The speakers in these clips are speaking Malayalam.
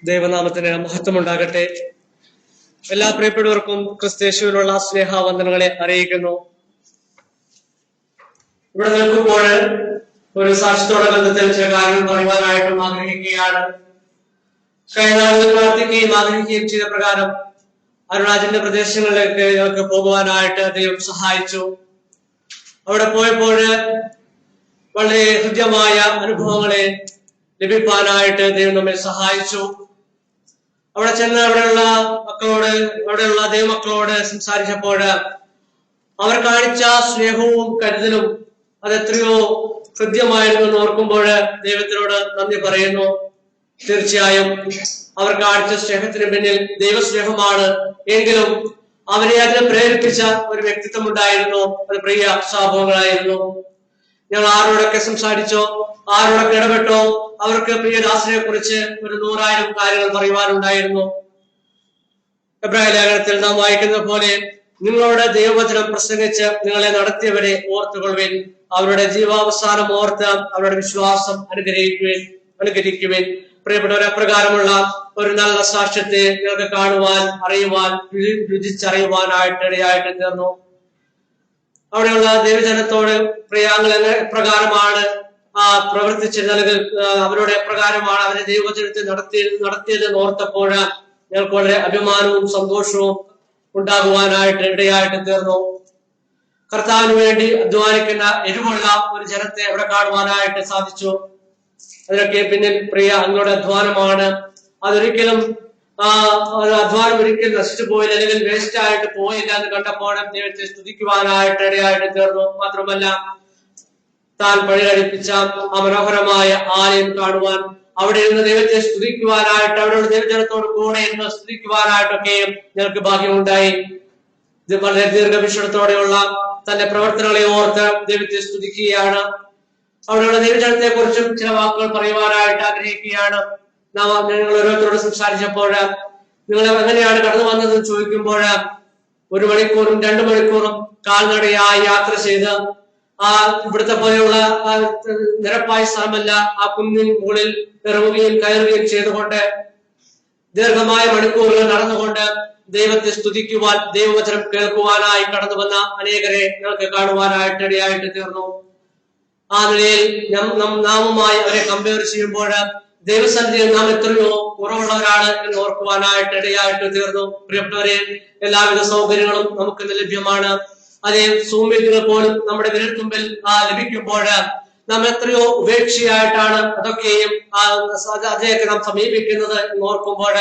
ദൈവനാമത്തിന് മഹത്വമുണ്ടാകട്ടെ. എല്ലാ പ്രിയപ്പെട്ടവർക്കും ക്രിസ്തേശുവിനുള്ള സ്നേഹവന്ദനങ്ങളെ അറിയിക്കുന്നു. ഇവിടെ നിൽക്കുമ്പോൾ ഒരു സാക്ഷ്യത്തോടെ ബന്ധത്തിൽ ചില കാര്യങ്ങൾ പറയുവാനായിട്ടും ആഗ്രഹിക്കുകയാണ്. കഴിഞ്ഞ നാളുകൾ പ്രാർത്ഥിക്കുകയും ആഗ്രഹിക്കുകയും ചെയ്ത പ്രകാരം അരുണാചലിന്റെ പ്രദേശങ്ങളിലേക്ക് ഞങ്ങൾക്ക് പോകുവാനായിട്ട് ദൈവം സഹായിച്ചു. അവിടെ പോയപ്പോൾ വളരെ ഹൃദ്യമായ അനുഭവങ്ങളെ ലഭിക്കാനായിട്ട് ദൈവം നമ്മെ സഹായിച്ചു. അവിടെ ചെന്ന് അവിടെയുള്ള ദൈവമക്കളോട് സംസാരിച്ചപ്പോൾ അവർ കാണിച്ച സ്നേഹവും കരുതലും അതെത്രയോ ഹൃദ്യമായിരുന്നു എന്ന് ഓർക്കുമ്പോൾ ദൈവത്തിനോട് നന്ദി പറയുന്നു. തീർച്ചയായും അവർ കാണിച്ച സ്നേഹത്തിന് പിന്നിൽ ദൈവസ്നേഹമാണ്. എങ്കിലും അവരെ അതിനെ പ്രേരിപ്പിച്ച ഒരു വ്യക്തിത്വം ഉണ്ടായിരുന്നു. അത് പ്രിയ സംഭവങ്ങളായിരുന്നു. ഞങ്ങൾ ആരോടൊക്കെ സംസാരിച്ചോ, ആരോടൊക്കെ ഇടപെട്ടോ, അവർക്ക് പ്രിയദാസനെ കുറിച്ച് ഒരു 100,000 കാര്യങ്ങൾ പറയുവാനുണ്ടായിരുന്നു. എബ്രായ ലേഖനത്തിൽ നാം വായിക്കുന്നത് പോലെ, നിങ്ങളോട് ദൈവവചനം പ്രസംഗിച്ച് നിങ്ങളെ നടത്തിയവരെ ഓർത്തുകൊള്ളുവിൻ, അവരുടെ ജീവാവസാനം ഓർത്ത് അവരുടെ വിശ്വാസം അനുകരിക്കുവിൻ. പ്രിയപ്പെട്ടവരെ, അപ്രകാരമുള്ള ഒരു നല്ല സാക്ഷ്യത്തെ നിങ്ങൾക്ക് കാണുവാൻ, അറിയുവാൻ, രുചിച്ചറിയുവാനായിട്ട് ഇടയായിട്ട് തീർന്നു. അവിടെയുള്ള ദൈവജനത്തോട് പ്രിയാങ്ങൾ എപ്രകാരമാണ് പ്രവർത്തിച്ചിരുന്നത്, അവരുടെ എപ്രകാരമാണ് അവരെ ദൈവവചനത്തിൽ നടത്തിയത് ഓർത്തപ്പോൾ ഞങ്ങൾക്ക് വളരെ അഭിമാനവും സന്തോഷവും ഉണ്ടാകുവാനായിട്ട് ഇടയായിട്ട് തീർന്നു. കർത്താവിന് വേണ്ടി അധ്വാനിക്കുന്ന എരിവുള്ള ഒരു ജനത്തെ അവിടെ കാണുവാനായിട്ട് സാധിച്ചു. അതിനൊക്കെ പിന്നിൽ പ്രിയ അങ്ങയുടെ അധ്വാനമാണ്. അതൊരിക്കലും അധ്വാനം ഒരിക്കലും നശിച്ചു പോയില്ല, അല്ലെങ്കിൽ വേസ്റ്റ് ആയിട്ട് പോയില്ല എന്ന് കണ്ടപ്പോൾ ദൈവത്തെ സ്തുതിക്കുവാനായിട്ട് ഇടയായിട്ട് തീർന്നു. മാത്രമല്ല, താൻ പഴികഴിപ്പിച്ച ആ മനോഹരമായ ആലയം കാണുവാൻ, അവിടെ ഇരുന്ന് ദൈവത്തെ സ്തുതിക്കുവാനായിട്ട്, അവിടെയുള്ള ദൈവജനത്തോട് കൂടെ ഇരുന്ന് സ്തുതിക്കുവാനായിട്ടൊക്കെയും ഞങ്ങൾക്ക് ഭാഗ്യമുണ്ടായി. ഇത് വളരെ ദീർഘവീക്ഷണത്തോടെയുള്ള തന്റെ പ്രവർത്തനങ്ങളെ ഓർത്ത് ദൈവത്തെ സ്തുതിക്കുകയാണ്. അവിടെയുള്ള ദൈവജനത്തെ കുറിച്ചും ചില വാക്കുകൾ പറയുവാനായിട്ട് ആഗ്രഹിക്കുകയാണ്. ഞങ്ങൾ ഓരോരുത്തരോട് സംസാരിച്ചപ്പോൾ നിങ്ങൾ എങ്ങനെയാണ് കടന്നു വന്നതെന്ന് ചോദിക്കുമ്പോൾ 1 മണിക്കൂറും 2 മണിക്കൂറും കാൽനടയായി യാത്ര ചെയ്ത് ഇവിടുത്തെ പോലെയുള്ള നിരപ്പായ സ്ഥലമല്ല, ആ കുന്നിൻ മുകളിൽ ഇറങ്ങുകയും കയറുകയും ചെയ്തുകൊണ്ട് ദീർഘമായ മണിക്കൂറുകൾ നടന്നുകൊണ്ട് ദൈവത്തെ സ്തുതിക്കുവാൻ, ദൈവവചനം കേൾക്കുവാനായി കടന്നു വന്ന അനേകരെ ഞങ്ങൾക്ക് കാണുവാനായിട്ട് ഇടയായിട്ട് തീർന്നു. ആ നിലയിൽ നാമുമായി അവരെ കമ്പയർ ചെയ്യുമ്പോൾ ദൈവസന്നിധിയിൽ നാം എത്രയോ കുറവുള്ളവരാണ് എന്ന് ഓർക്കുവാനായിട്ട് ഇടയായിട്ട് തീർന്നു. പ്രിയപ്പെട്ടവരെ, എല്ലാവിധ സൗകര്യങ്ങളും നമുക്ക് ലഭ്യമാണ്. അതേ സൂമിൽ പോലും നമ്മുടെ വിരൽത്തുമ്പിൽ ലഭിക്കുമ്പോൾ നാം എത്രയോ ഉപേക്ഷയായിട്ടാണ് അതൊക്കെയും അതിനെയൊക്കെ നാം സമീപിക്കുന്നത് എന്ന് ഓർക്കുമ്പോൾ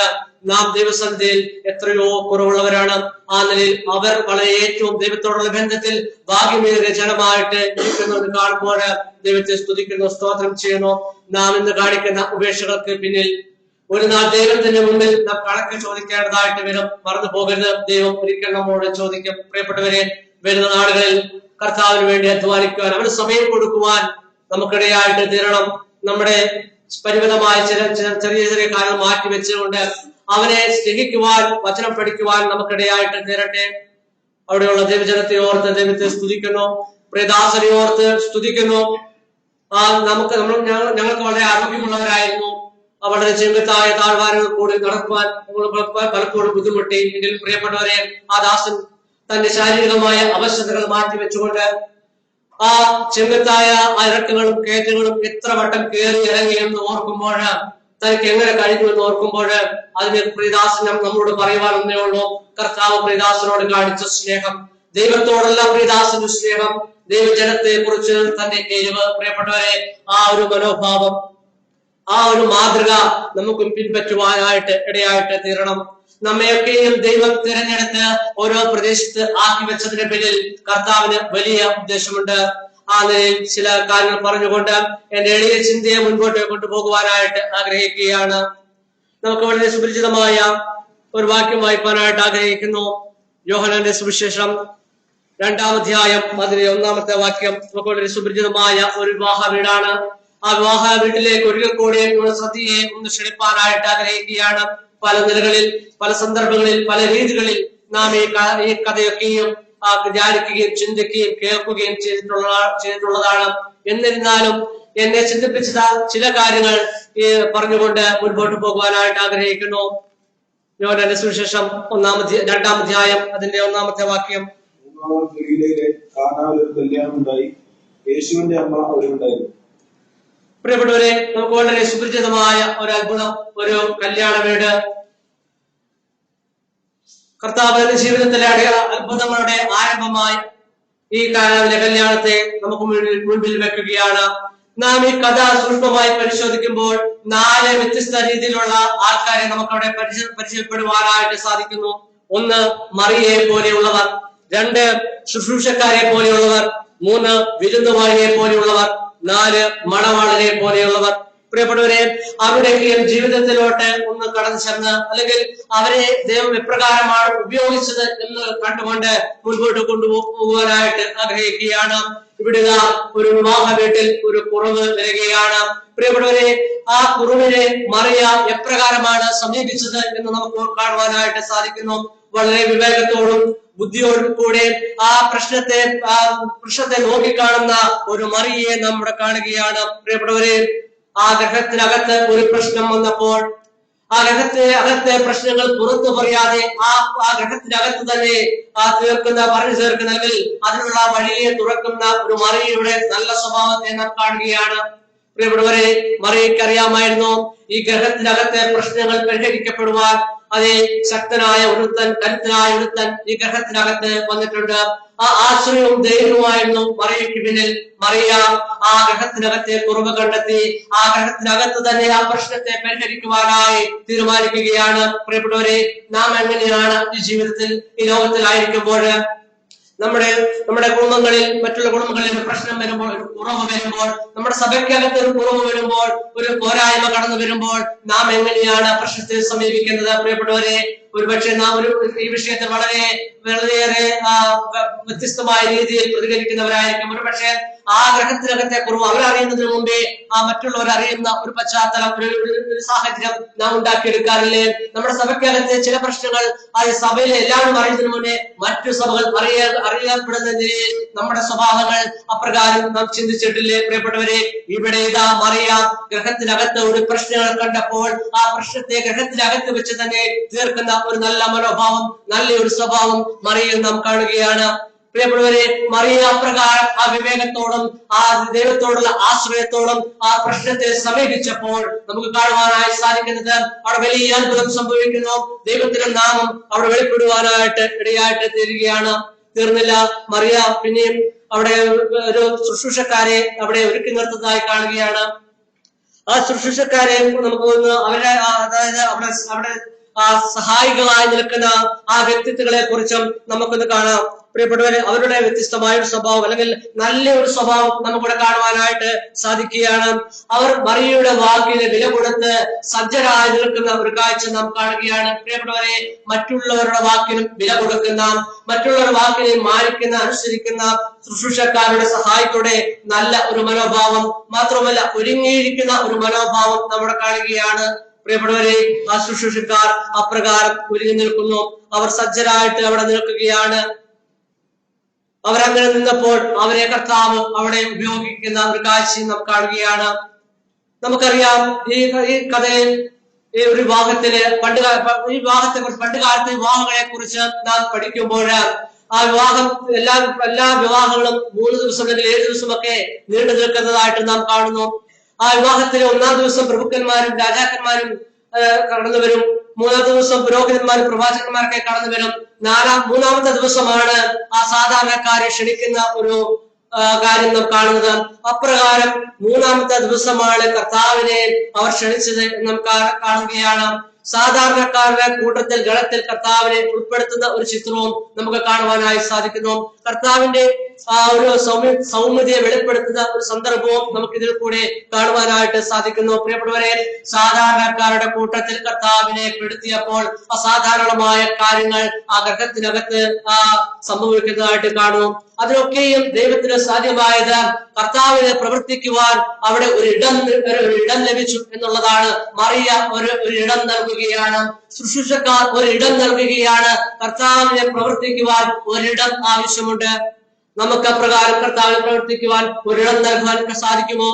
നാം ദൈവസന്നിധിയിൽ എത്രയോ കുറവുള്ളവരാണ്. ആ നിലയിൽ അവർ വളരെ ഏറ്റവും ദൈവത്തോടുള്ള ബന്ധത്തിൽ ഭാഗ്യമേറിയ ജനമായിട്ട് ഇരിക്കുന്നത് കാണുമ്പോൾ ദൈവത്തെ സ്തുതിക്കുന്നു, സ്തോത്രം ചെയ്യുന്നു. നാം ഇന്ന് കാണിക്കുന്ന ഉപേക്ഷകൾക്ക് പിന്നിൽ ഒരു നാൾ ദൈവത്തിന്റെ മുമ്പിൽ നാം കണക്ക് ചോദിക്കേണ്ടതായിട്ട് വരും. മറന്നു പോകരുത്. ദൈവം ഒരിക്കൽ നമ്മോട് ചോദിക്കും. പ്രിയപ്പെട്ടവരെ, വരുന്ന നാളുകളിൽ കർത്താവിന് വേണ്ടി അധ്വാനിക്കുവാൻ, അവന് സമയം കൊടുക്കുവാൻ നമുക്കിടയായിട്ട് തീരണം. നമ്മുടെ പരിമിതമായ ചെറിയ ചെറിയ കാര്യങ്ങൾ മാറ്റി വെച്ചുകൊണ്ട് അവനെ സ്നേഹിക്കുവാൻ, വചനം പഠിക്കുവാൻ നമുക്കിടയായിട്ട് തീരട്ടെ. അവിടെയുള്ള ദൈവജനത്തെ ഓർത്ത് ദൈവത്തെ സ്തുതിക്കുന്നു, പ്രിയദാസനെ ഓർത്ത് സ്തുതിക്കുന്നു. ഞങ്ങൾക്ക് വളരെ ആരോഗ്യമുള്ളവരായിരുന്നു. വളരെ ചെങ്കത്തായ താഴ്വാരങ്ങൾ കൂടി നടക്കുവാൻ പലപ്പോഴും ബുദ്ധിമുട്ടി. എങ്കിലും പ്രിയപ്പെട്ടവരെ, ആ ദാസൻ തന്റെ ശാരീരികമായ അവശതകൾ മാറ്റിവെച്ചുകൊണ്ട് ആ ചെങ്കത്തായ ഇറക്കങ്ങളും കയറ്റങ്ങളും എത്ര വട്ടം കയറി ഇറങ്ങി എന്ന് ഓർക്കുമ്പോൾ, തനിക്ക് എങ്ങനെ കഴിഞ്ഞു എന്ന് ഓർക്കുമ്പോൾ അതിന് പ്രിയദാസനം നമ്മളോട് പറയുവാനൊന്നേ ഉള്ളൂ. കർത്താവ് പ്രിയദാസനോട് കാണിച്ച സ്നേഹം, ദൈവത്തോടുള്ള പ്രിയദാസന്റെ സ്നേഹം, ദൈവജനത്തെ കുറിച്ച് തന്റെ എരിവ്. പ്രിയപ്പെട്ടവരെ, ആ ഒരു മനോഭാവം, ആ ഒരു മാതൃക നമുക്കും പിൻപറ്റുവാനായിട്ട് ഇടയായിട്ട് തീരണം. നമ്മയൊക്കെയും ദൈവം തിരഞ്ഞെടുത്ത് ഓരോ പ്രദേശത്ത് ആക്കി വെച്ചതിന് പിന്നിൽ കർത്താവിന് വലിയ ഉദ്ദേശമുണ്ട്. ആ നിലയിൽ ചില കാര്യങ്ങൾ പറഞ്ഞുകൊണ്ട് എന്റെ എളിയ ചിന്തയെ മുൻപോട്ട് കൊണ്ടുപോകുവാനായിട്ട് ആഗ്രഹിക്കുകയാണ്. നമുക്ക് വളരെ സുപരിചിതമായ ഒരു വാക്യം വായിക്കാനായിട്ട് ആഗ്രഹിക്കുന്നു. യോഹന്നാന്റെ സുവിശേഷം 2-ാം അധ്യായം അതിലെ 1-ാമത്തെ വാക്യം. നമുക്ക് വളരെ സുപരിചിതമായ ഒരു വിവാഹ വീടാണ്. ആ വിവാഹ വീട്ടിലേക്ക് ഒരിക്കൽ കൂടി ശ്രദ്ധയെ ഒന്ന് ക്ഷണിപ്പാനായിട്ട് ആഗ്രഹിക്കുകയാണ്. പല നിലകളിൽ, പല സന്ദർഭങ്ങളിൽ, പല രീതികളിൽ നാം ഈ കഥയൊക്കെയും ധ്യാനിക്കുകയും ചിന്തിക്കുകയും കേൾക്കുകയും ചെയ്തിട്ടുള്ളതാണ്. എന്നിരുന്നാലും എന്നെ ചിന്തിപ്പിച്ച ചില കാര്യങ്ങൾ പറഞ്ഞുകൊണ്ട് മുൻപോട്ട് പോകുവാനായിട്ട് ആഗ്രഹിക്കുന്നു. യോഹന്നാന്റെ സുവിശേഷം 2-ാം അധ്യായം അതിന്റെ 1-ാമത്തെ വാക്യം. പ്രിയപ്പെട്ടവരെ, നമുക്ക് വളരെ സുപരിചിതമായ ഒരു അത്ഭുതം, ഒരു കല്യാണ വീട്. കർത്താവിന്റെ ജീവിതത്തിലെ അത്ഭുതങ്ങളുടെ ആരംഭമായി ഈ കാനാവിലെ കല്യാണത്തെ നമുക്ക് മുൻപിൽ വെക്കുകയാണ്. നാം ഈ കഥ സൂക്ഷ്മമായി പരിശോധിക്കുമ്പോൾ 4 വ്യത്യസ്ത രീതിയിലുള്ള ആൾക്കാരെ നമുക്കവിടെ പരിചയപ്പെടുവാനായിട്ട് സാധിക്കുന്നു. 1 മറിയയെ പോലെയുള്ളവർ, 2 ശുശ്രൂഷക്കാരെ പോലെയുള്ളവർ, 3 വിരുന്നുവാഴിയെ പോലെയുള്ളവർ, 4 മണവാളനെ പോലെയുള്ളവർ. പ്രിയപ്പെട്ടവരെ, അവരുടെയും ജീവിതത്തിലോട്ട് ഒന്ന് കടന്നു ചെന്ന്, അല്ലെങ്കിൽ അവരെ ദൈവം എപ്രകാരമാണ് ഉപയോഗിച്ചത് എന്ന് കണ്ടുകൊണ്ട് മുൻപോട്ട് കൊണ്ടുപോകുവാനായിട്ട് ആഗ്രഹിക്കുകയാണ്. ഇവിടെ ഒരു വിവാഹ വീട്ടിൽ ഒരു കുറവ് വരികയാണ്. പ്രിയപ്പെട്ടവരെ, ആ കുറവിനെ മറിയ എപ്രകാരമാണ് സമീപിച്ചത് എന്ന് നമുക്ക് കാണുവാനായിട്ട് സാധിക്കുന്നു. വളരെ വിവേകത്തോടും ബുദ്ധിയോടും കൂടെ ആ പ്രശ്നത്തെ നോക്കിക്കാണുന്ന ഒരു മറിയയെ നമ്മുടെ കാണുകയാണ്. പ്രിയപ്പെട്ടവരെ, ആ ഗ്രഹത്തിനകത്ത് ഒരു പ്രശ്നം വന്നപ്പോൾ ആ ഗ്രഹത്തെ പ്രശ്നങ്ങൾ പുറത്തു പറയാതെ ആ ഗ്രഹത്തിനകത്ത് തന്നെ പറഞ്ഞു തീർക്കുന്ന, അല്ലെങ്കിൽ അതിനുള്ള വഴിയെ തുറക്കുന്ന ഒരു മറിയയുടെ നല്ല സ്വഭാവത്തെ നാം കാണുകയാണ്. പ്രിയപ്പെട്ടവരെ, മറിയയ്ക്കറിയാമായിരുന്നു ഈ ഗ്രഹത്തിനകത്തെ പ്രശ്നങ്ങൾ പരിഹരിക്കപ്പെടുവാൻ അതേ ശക്തനായ ഒരുത്തൻ, കരുത്തനായ ഒരുത്തൻ ഈ ഗ്രഹത്തിനകത്ത് വന്നിട്ടുണ്ട്. ആ ആശ്രയവും ധൈര്യവുമായിരുന്നു മറിയയ്ക്ക് പിന്നിൽ. മറിയ ആ ഗ്രഹത്തിനകത്തെ കുറവ് കണ്ടെത്തി ആ ഗ്രഹത്തിനകത്ത് തന്നെ ആ പ്രശ്നത്തെ പരിഹരിക്കുവാനായി തീരുമാനിക്കുകയാണ്. പ്രിയപ്പെട്ടവരെ, നാം എങ്ങനെയാണ് ഈ ജീവിതത്തിൽ, ഈ ലോകത്തിലായിരിക്കുമ്പോൾ നമ്മുടെ കുടുംബങ്ങളിൽ, മറ്റുള്ള കുടുംബങ്ങളിൽ ഒരു പ്രശ്നം വരുമ്പോൾ, ഒരു കുറവ് വരുമ്പോൾ, നമ്മുടെ സഭയ്ക്കകത്ത് ഒരു കുറവ് വരുമ്പോൾ, ഒരു പോരായ്മ കടന്നു വരുമ്പോൾ നാം എങ്ങനെയാണ് പ്രശ്നത്തെ സമീപിക്കുന്നത്? പ്രിയപ്പെട്ടവരെ, ഒരുപക്ഷെ നാം ഈ വിഷയത്തിൽ വളരെയേറെ വ്യത്യസ്തമായ രീതിയിൽ പ്രതികരിക്കുന്നവരായിരിക്കും. ഒരുപക്ഷെ ആ ഗ്രഹത്തിനകത്തെ കുറവ് അവരറിയുന്നതിന് മുമ്പേ മറ്റുള്ളവർ അറിയുന്ന ഒരു പശ്ചാത്തലം, ഒരു സാഹചര്യം നാം ഉണ്ടാക്കിയെടുക്കാറില്ലേ? നമ്മുടെ സഭയ്ക്കകത്തെ ചില പ്രശ്നങ്ങൾ സഭയിലെ എല്ലാവരും അറിയുന്നതിന് മുന്നേ മറ്റു സഭകൾ അറിയപ്പെടുന്ന നിലയിൽ നമ്മുടെ സ്വഭാവങ്ങൾ അപ്രകാരം നാം ചിന്തിച്ചിട്ടില്ലേ? പ്രിയപ്പെട്ടവരെ, ഇവിടെ ഇതാ മറിയ ഗ്രഹത്തിനകത്ത് ഒരു പ്രശ്നങ്ങൾ കണ്ടപ്പോൾ ആ പ്രശ്നത്തെ ഗ്രഹത്തിനകത്ത് വെച്ച് തന്നെ തീർക്കുന്ന ഒരു നല്ല മനോഭാവം, നല്ലൊരു സ്വഭാവം മറിയയിൽ നാം കാണുകയാണ്. പ്രിയപ്പെട്ടവരെ, മറിയ അപ്രകാരം ആ വിവേകത്തോടും ആ ദൈവത്തോടുള്ള ആശ്രയത്തോടും ആ പ്രശ്നത്തെ സമീപിച്ചപ്പോൾ നമുക്ക് കാണുവാനായി സാധിക്കുന്നത് അവിടെ വലിയ അത്ഭുതം സംഭവിക്കുന്നു. ദൈവത്തിന്റെ നാമം അവിടെ വെളിപ്പെടുവാനായിട്ട് ഇടയായിട്ട് തീരുകയാണ്. തീർന്നില്ല, മറിയ പിന്നെയും അവിടെ ഒരു ശുശ്രൂഷക്കാരെ അവിടെ ഒരുക്കി നിർത്തുന്നതായി കാണുകയാണ്. ആ ശുശ്രൂഷക്കാരെ നമുക്ക് അതായത് അവിടെ സഹായികളായി നിൽക്കുന്ന ആ വ്യക്തിത്വങ്ങളെ കുറിച്ചും നമുക്കൊന്ന് കാണാം. പ്രിയപ്പെട്ടവരെ, അവരുടെ വ്യത്യസ്തമായ ഒരു സ്വഭാവം, അല്ലെങ്കിൽ നല്ലൊരു സ്വഭാവം നമുക്കിവിടെ കാണുവാനായിട്ട് സാധിക്കുകയാണ്. അവർ മറിയയുടെ വാക്കിന് വില കൊടുത്ത് സജ്ജരായി നിൽക്കുന്ന ഒരു കാഴ്ച നാം കാണുകയാണ്. പ്രിയപ്പെട്ടവരെ, മറ്റുള്ളവരുടെ വാക്കിനും വില കൊടുക്കുന്ന, മറ്റുള്ളവരുടെ വാക്കിനെ മാനിക്കുന്ന, അനുസരിക്കുന്ന ശുശ്രൂഷക്കാരുടെ സഹായത്തോടെ നല്ല ഒരു മനോഭാവം, മാത്രമല്ല ഒരുങ്ങിയിരിക്കുന്ന ഒരു മനോഭാവം നമ്മുടെ കാണുകയാണ്. പ്രിയപ്പെട്ടവരെ, ആ ശുശ്രൂഷക്കാർ അപ്രകാരം ഒരുങ്ങി നിൽക്കുന്നു. അവർ സജ്ജരായിട്ട് അവിടെ നിൽക്കുകയാണ്. അവരങ്ങനെ നിന്നപ്പോൾ അവരെ കർത്താവ് അവിടെ ഉപയോഗിക്കുന്ന ഒരു കാഴ്ചയും നാം കാണുകയാണ്. നമുക്കറിയാം, ഈ കഥയിൽ ഈ ഒരു വിവാഹത്തില് പണ്ടുകാലത്തെ വിവാഹങ്ങളെ കുറിച്ച് നാം പഠിക്കുമ്പോൾ ആ വിവാഹം എല്ലാ വിവാഹങ്ങളും 3 ദിവസം അല്ലെങ്കിൽ 7 ദിവസമൊക്കെ നീണ്ടു നിൽക്കുന്നതായിട്ട് നാം കാണുന്നു. ആ വിവാഹത്തിലെ 1-ാം ദിവസം പ്രഭുക്കന്മാരും രാജാക്കന്മാരും കടന്നു വരും. 3-ാം ദിവസം പുരോഹിതന്മാരും പ്രവാചകന്മാരൊക്കെ കടന്നു വരും. 3-ാമത്തെ ദിവസമാണ് ആ സാധാരണക്കാരെ ക്ഷണിക്കുന്ന ഒരു കാര്യം നാം കാണുന്നത്. അപ്രകാരം 3-ാമത്തെ ദിവസമാണ് കർത്താവിനെ അവർ ക്ഷണിച്ചത് നാം കാണുകയാണ്. സാധാരണക്കാരുടെ കൂട്ടത്തിൽ ഗണത്തിൽ കർത്താവിനെ ഉൾപ്പെടുത്തുന്ന ഒരു ചിത്രവും നമുക്ക് കാണുവാനായി സാധിക്കുന്നു. കർത്താവിന്റെ ആ ഒരു സൗമ്യതയെ വെളിപ്പെടുത്തുന്ന ഒരു സന്ദർഭവും നമുക്ക് ഇതിൽ കൂടെ കാണുവാനായിട്ട് സാധിക്കുന്നു. പ്രിയപ്പെട്ടവരെ, സാധാരണക്കാരുടെ കൂട്ടത്തിൽ കർത്താവിനെ പെടുത്തിയപ്പോൾ അസാധാരണമായ കാര്യങ്ങൾ ആ ഗ്രഹത്തിനകത്ത് സംഭവിക്കുന്നതായിട്ട് കാണും. അതിനൊക്കെയും ദൈവത്തിന് സാധ്യമായത് കർത്താവിനെ പ്രവർത്തിക്കുവാൻ അവിടെ ഒരു ഇടം ലഭിച്ചു എന്നുള്ളതാണ്. മറിയ ഒരു ഇടം നൽകുകയാണ്, ശുശ്രൂഷക്കാർ ഒരു ഇടം നൽകുകയാണ്. കർത്താവിനെ പ്രവർത്തിക്കുവാൻ ഒരിടം ആവശ്യമുണ്ട്. നമുക്ക് അപ്രകാരം കർത്താവിനെ പ്രവർത്തിക്കുവാൻ ഒരിടം നൽകുവാൻ സാധിക്കുമോ?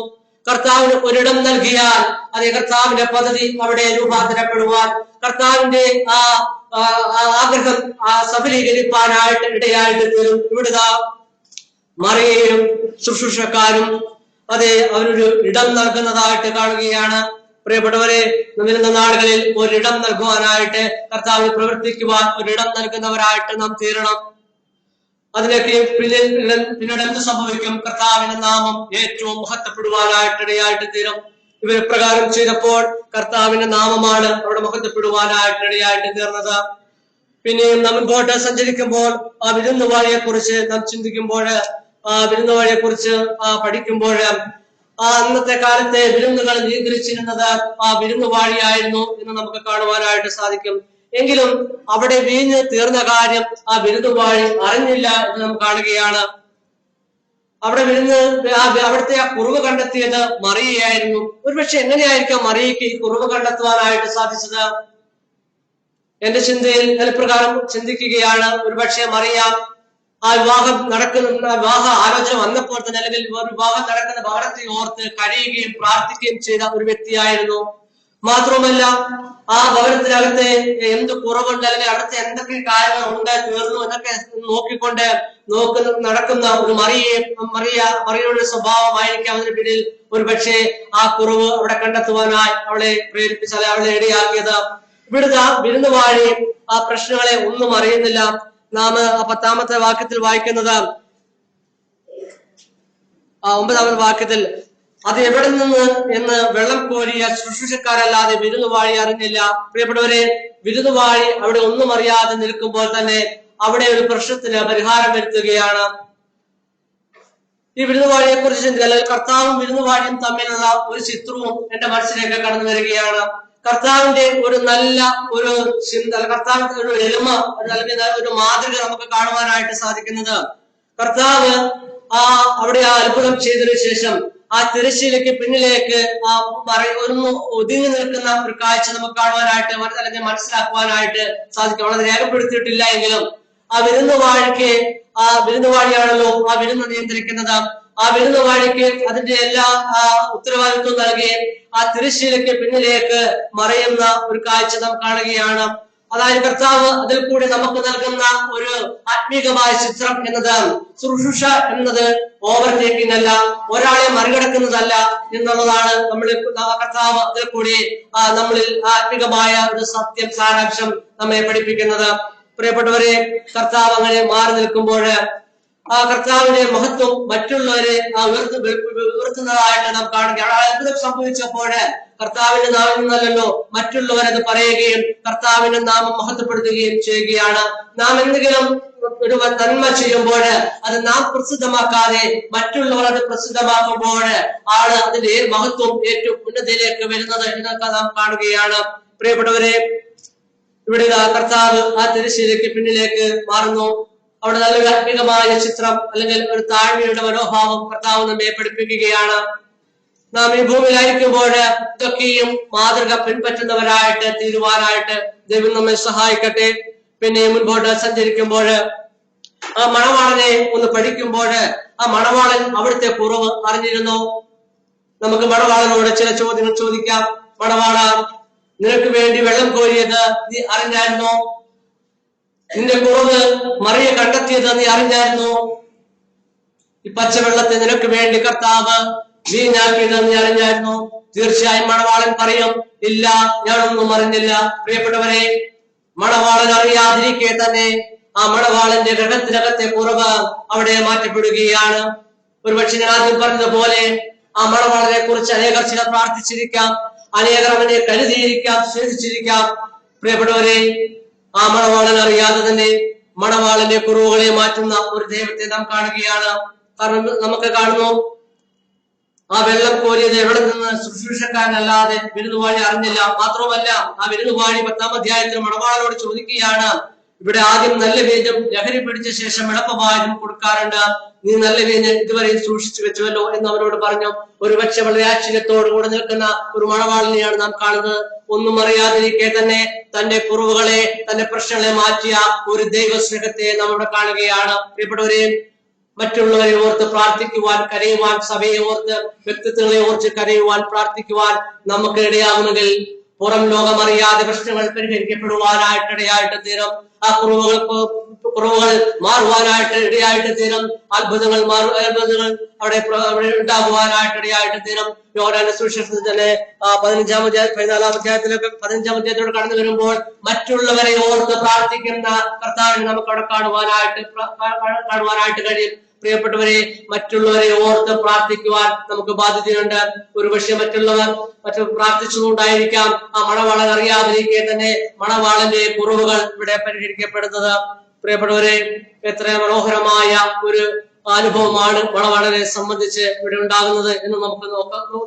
കർത്താവിന് ഒരിടം നൽകിയാൽ അതേ കർത്താവിന്റെ പദ്ധതി അവിടെ രൂപാന്തരപ്പെടുവാൻ, കർത്താവിന്റെ ആഗ്രഹം സഫലീകരിക്കാനായിട്ട് ഇടയായിട്ട് തീരും. ഇവിടുത്തെ മറിയയും ശുശ്രൂഷക്കാരും അതെ അവരൊരു ഇടം നൽകുന്നതായിട്ട് കാണുകയാണ്. പ്രിയപ്പെട്ടവരെ, വരുന്ന നാളുകളിൽ ഒരിടം നൽകുവാനായിട്ട് കർത്താവിന് പ്രവർത്തിക്കുവാൻ ഒരിടം നൽകുന്നവരായിട്ട് നാം തീരണം. അതിനൊക്കെ പിന്നീട് എന്ത് സംഭവിക്കും? കർത്താവിന്റെ നാമം ഏറ്റവും മഹത്വപ്പെടുവാനായിട്ട് ഇടയായിട്ട് തീരും. ഇവർ പ്രകാരം ചെയ്തപ്പോൾ കർത്താവിന്റെ നാമമാണ് അവിടെ മഹത്വപ്പെടുവാനായിട്ട് ഇടയായിട്ട് തീർന്നത്. പിന്നെയും നാം മുൻപോട്ട് സഞ്ചരിക്കുമ്പോൾ ആ വിരുന്നുവാഴിയെ കുറിച്ച് നാം ചിന്തിക്കുമ്പോൾ, ആ വിരുന്നുവാഴിയെ കുറിച്ച് പഠിക്കുമ്പോൾ, അന്നത്തെ കാലത്തെ വിരുന്നുകൾ നിയന്ത്രിച്ചിരുന്നത് ആ വിരുന്നുവാഴിയായിരുന്നു എന്ന് നമുക്ക് കാണുവാനായിട്ട് സാധിക്കും. എങ്കിലും അവിടെ വീഞ്ഞ് തീർന്ന കാര്യം ആ വിരുന്നുവാഴി അറിഞ്ഞില്ല എന്ന് നാം കാണുകയാണ്. അവിടുത്തെ ആ കുറവ് കണ്ടെത്തിയത് മറിയയായിരുന്നു. ഒരുപക്ഷെ എങ്ങനെയായിരിക്കാം മറിയയ്ക്ക് ഈ കുറവ് കണ്ടെത്തുവാനായിട്ട് സാധിച്ചത്? എന്റെ ചിന്തയിൽ പ്രകാരം ചിന്തിക്കുകയാണ്. ഒരുപക്ഷെ മറിയ ആ വിവാഹ ആലോചന വന്നപ്പോൾ തന്നെ, അല്ലെങ്കിൽ വിവാഹം നടക്കുന്ന ഭവനത്തെ ഓർത്ത് കരയുകയും പ്രാർത്ഥിക്കുകയും ചെയ്ത ഒരു വ്യക്തിയായിരുന്നു. മാത്രമല്ല, ആ ഭവനത്തിനകത്തെ എന്ത് കുറവുണ്ട്, അല്ലെങ്കിൽ അവിടുത്തെ എന്തൊക്കെ കാര്യങ്ങൾ ഉണ്ട്, തീർന്നു എന്നൊക്കെ നോക്കിക്കൊണ്ട് നടക്കുന്ന ഒരു മറിയയുടെ സ്വഭാവമായിരിക്കും അതിന് പിന്നിൽ ഒരുപക്ഷെ ആ കുറവ് അവിടെ കണ്ടെത്തുവാനായി അവളെ പ്രേരിപ്പിച്ച, അവളെ ഇടയാക്കിയത്. ഇവിടുത്തെ വിരുന്നുവാഴി ആ പ്രശ്നങ്ങളെ ഒന്നും അറിയുന്നില്ല. നാം 10-ാമത്തെ വാക്യത്തിൽ വായിക്കുന്നത്, 9-ാമത്തെ വാക്യത്തിൽ, അത് എവിടെ നിന്ന് എന്ന് വെള്ളം കോരിയ ശുശ്രൂഷക്കാരല്ലാതെ വിരുന്നുവാഴി അറിഞ്ഞില്ല. പ്രിയപ്പെട്ടവരെ, വിരുന്നുവാഴി അവിടെ ഒന്നും അറിയാതെ നിൽക്കുമ്പോൾ തന്നെ അവിടെ ഒരു പ്രശ്നത്തിന് പരിഹാരം വരുത്തുകയാണ്. ഈ വിരുന്നുവാഴിയെ കുറിച്ച് ചിന്തിക്കുക, കർത്താവും വിരുന്നുവാഴിയും തമ്മിലുള്ള ഒരു ചിത്രവും എന്റെ മനസ്സിലേക്ക് കടന്നു വരികയാണ്. കർത്താവിന്റെ ഒരു നല്ല ഒരു ചിന്ത, കർത്താവിന്റെ ഒരു എളിമ, അല്ലെങ്കിൽ ഒരു മാതൃക നമുക്ക് കാണുവാനായിട്ട് സാധിക്കുന്നത്, കർത്താവ് അവിടെ ആ അത്ഭുതം ചെയ്തതിനു ശേഷം ആ തിരശ്ശീലയ്ക്ക് പിന്നിലേക്ക് ഒന്ന് ഒതുങ്ങി നിൽക്കുന്ന ഒരു കാഴ്ച നമുക്ക് കാണുവാനായിട്ട്, അല്ലെങ്കിൽ മനസ്സിലാക്കുവാനായിട്ട് സാധിക്കും. അവളത് രേഖപ്പെടുത്തിയിട്ടില്ല എങ്കിലും ആ വിരുന്നുവാഴിയാണല്ലോ ആ വിരുന്ന് നിയന്ത്രിക്കുന്നത്. ആ വിരുന്നുവാഴിക്ക് അതിന്റെ എല്ലാ ഉത്തരവാദിത്വം നൽകി ആ തിരശ്ശീലയ്ക്ക് പിന്നിലേക്ക് മറയുന്ന ഒരു കാഴ്ച നാം കാണുകയാണ്. അതായത് കർത്താവ് അതിൽ കൂടി നമുക്ക് നൽകുന്ന ഒരു ആത്മീകമായ ചിത്രം എന്നത്, ശുശ്രൂഷ എന്നത് ഓവർടേക്കിംഗ് അല്ല, ഒരാളെ മറികടക്കുന്നതല്ല എന്നുള്ളതാണ് കർത്താവ് അതിൽ കൂടി നമ്മളിൽ ആത്മീകമായ ഒരു സത്യം, സാരാംശം നമ്മെ പഠിപ്പിക്കുന്നത്. പ്രിയപ്പെട്ടവരെ, കർത്താവ് അങ്ങനെ മാറി നിൽക്കുമ്പോൾ ആ കർത്താവിന്റെ മഹത്വം മറ്റുള്ളവരെ ഉയർത്തുന്നതായിട്ട് നാം കാണുകയാണ്. അത്ഭുതം സംഭവിച്ചപ്പോൾ കർത്താവിന്റെ നാമം നിന്നല്ലോ മറ്റുള്ളവരത് പറയുകയും കർത്താവിന്റെ നാമം മഹത്വപ്പെടുത്തുകയും ചെയ്യുകയാണ്. നാം എന്തെങ്കിലും ഒരു നന്മ ചെയ്യുമ്പോൾ അത് നാം പ്രസിദ്ധമാക്കാതെ മറ്റുള്ളവർ അത് പ്രസിദ്ധമാക്കുമ്പോൾ ആണ് അതിന്റെ മഹത്വം ഏറ്റവും ഉന്നതിയിലേക്ക് വരുന്നത് എന്നൊക്കെ നാം കാണുകയാണ്. പ്രിയപ്പെട്ടവരെ, ഇവിടെ കർത്താവ് ആ തിരശ്ശീലയ്ക്ക് പിന്നിലേക്ക് മാറുന്നു. അവിടെ നല്ലൊരു ആത്മീകമായ ചിത്രം, അല്ലെങ്കിൽ ഒരു താഴ്മയുടെ മനോഭാവം കർത്താവ് നമ്മെ പഠിപ്പിക്കുകയാണ്. നാം ഈ ഭൂമിയിലായിരിക്കുമ്പോൾ ഇതൊക്കെയും മാതൃക പിൻപറ്റുന്നവരായിട്ട് തീരുവാനായിട്ട് ദൈവം നമ്മെ സഹായിക്കട്ടെ. പിന്നെ മുൻപോട്ട് സഞ്ചരിക്കുമ്പോൾ ആ മണവാളനെ ഒന്ന് പഠിക്കുമ്പോൾ ആ മണവാളൻ അവിടുത്തെ കുറവ് അറിഞ്ഞിരുന്നു. നമുക്ക് മണവാളനോട് ചില ചോദ്യങ്ങൾ ചോദിക്കാം. മണവാള, നിനക്ക് വേണ്ടി വെള്ളം കോരിയത് നീ അറിഞ്ഞായിരുന്നോ? നിന്റെ കുറവ് മറിയ കണ്ടെത്തിയത് നീ അറിഞ്ഞായിരുന്നോ? ഈ പച്ചവെള്ളത്തെ നിനക്ക് വേണ്ടി കർത്താവ് വീഞ്ഞാക്കിയത് നീ അറിഞ്ഞായിരുന്നോ? തീർച്ചയായും മണവാളൻ പറയും, ഇല്ല, ഞാനൊന്നും അറിഞ്ഞില്ല. പ്രിയപ്പെട്ടവരെ, മണവാളൻ അറിയാതിരിക്കെ തന്നെ ആ മണവാളന്റെ ഗ്രഹത്തിനകത്തെ കുറവ് അവിടെ മാറ്റപ്പെടുകയാണ്. ഒരുപക്ഷെ ഞാൻ ആദ്യം പറഞ്ഞതുപോലെ ആ മണവാളനെ കുറിച്ച് അനേകർ ചിലർ പ്രാർത്ഥിച്ചിരിക്കാം, അനേകർ അവനെ കരുതിയിരിക്കാം, സ്നേഹിച്ചിരിക്കാം. പ്രിയപ്പെട്ടവരെ, ആ മണവാളൻ അറിയാതെ തന്നെ മണവാളന്റെ കുറവുകളെ മാറ്റുന്ന ഒരു ദൈവത്തെ നാം കാണുകയാണ്. കാരണം നമുക്ക് കാണുന്നു, ആ വെള്ളം കോരിയത് എവിടെ നിന്ന് ശുശ്രൂഷക്കാരനല്ലാതെ വിരുന്നുവാഴി അറിഞ്ഞില്ല. മാത്രവുമല്ല, ആ വിരുന്നുവാഴി 10-ാം അധ്യായത്തിൽ മണവാളനോട് ചോദിക്കുകയാണ്, ഇവിടെ ആദ്യം നല്ല വീഞ്ഞും ലഹരി പിടിച്ച ശേഷം എളുപ്പമായതും കൊടുക്കാറുണ്ട്, നീ നല്ല വീഞ്ഞ് ഇതുവരെ സൂക്ഷിച്ചു വെച്ചുവല്ലോ എന്ന് അവനോട് പറഞ്ഞു. ഒരുപക്ഷെ വളരെ ആശ്ചര്യത്തോടു കൂടെ നിൽക്കുന്ന ഒരു മണവാളിനെയാണ് നാം കാണുന്നത്. ഒന്നും അറിയാതിരിക്കെ തന്നെ തന്റെ കുറവുകളെ, തന്റെ പ്രശ്നങ്ങളെ മാറ്റിയ ഒരു ദൈവസ്നേഹത്തെ നാം ഇവിടെ കാണുകയാണ്. പ്രിയപ്പെട്ടവരെ, മറ്റുള്ളവരെ ഓർത്ത് പ്രാർത്ഥിക്കുവാൻ, കരയുവാൻ, സഭയെ ഓർത്ത്, വ്യക്തിത്വങ്ങളെ ഓർത്ത് കരയുവാൻ, പ്രാർത്ഥിക്കുവാൻ നമുക്ക് ഇടയാകുമെങ്കിൽ പുറം ലോകം അറിയാതെ പ്രശ്നങ്ങൾ പരിഹരിക്കപ്പെടുവാനായിട്ട് ഇടയായിട്ട് തീരും. ആ കുറവുകൾ മാറുവാനായിട്ട് ഇടയായിട്ട് തീരും. അത്ഭുതങ്ങൾ അവിടെ ഉണ്ടാകുവാനായിട്ട് ഇടയായിട്ട് തീരും. യോഹന്നാന്റെ സുവിശേഷത്തിൽ തന്നെ 14-ാം അധ്യായത്തിലൂടെ കടന്നു വരുമ്പോൾ മറ്റുള്ളവരെ ഓർത്ത് പ്രാർത്ഥിക്കുന്ന കർത്താവിനെ നമുക്ക് അവിടെ കാണുവാനായിട്ട് കഴിയും. പ്രിയപ്പെട്ടവരെ, മറ്റുള്ളവരെ ഓർത്ത് പ്രാർത്ഥിക്കുവാൻ നമുക്ക് ബാധ്യതയുണ്ട്. ഒരുപക്ഷെ മറ്റുള്ളവർ പ്രാർത്ഥിച്ചുകൊണ്ടായിരിക്കാം ആ മണവാളൻ അറിയാതിരിക്കെ തന്നെ മണവാളന്റെ കുറവുകൾ ഇവിടെ പരിഹരിക്കപ്പെടുന്നത്. പ്രിയപ്പെട്ടവരെ, എത്ര മനോഹരമായ ഒരു അനുഭവമാണ് മണവാളനെ സംബന്ധിച്ച് ഇവിടെ ഉണ്ടാകുന്നത് എന്ന് നമുക്ക്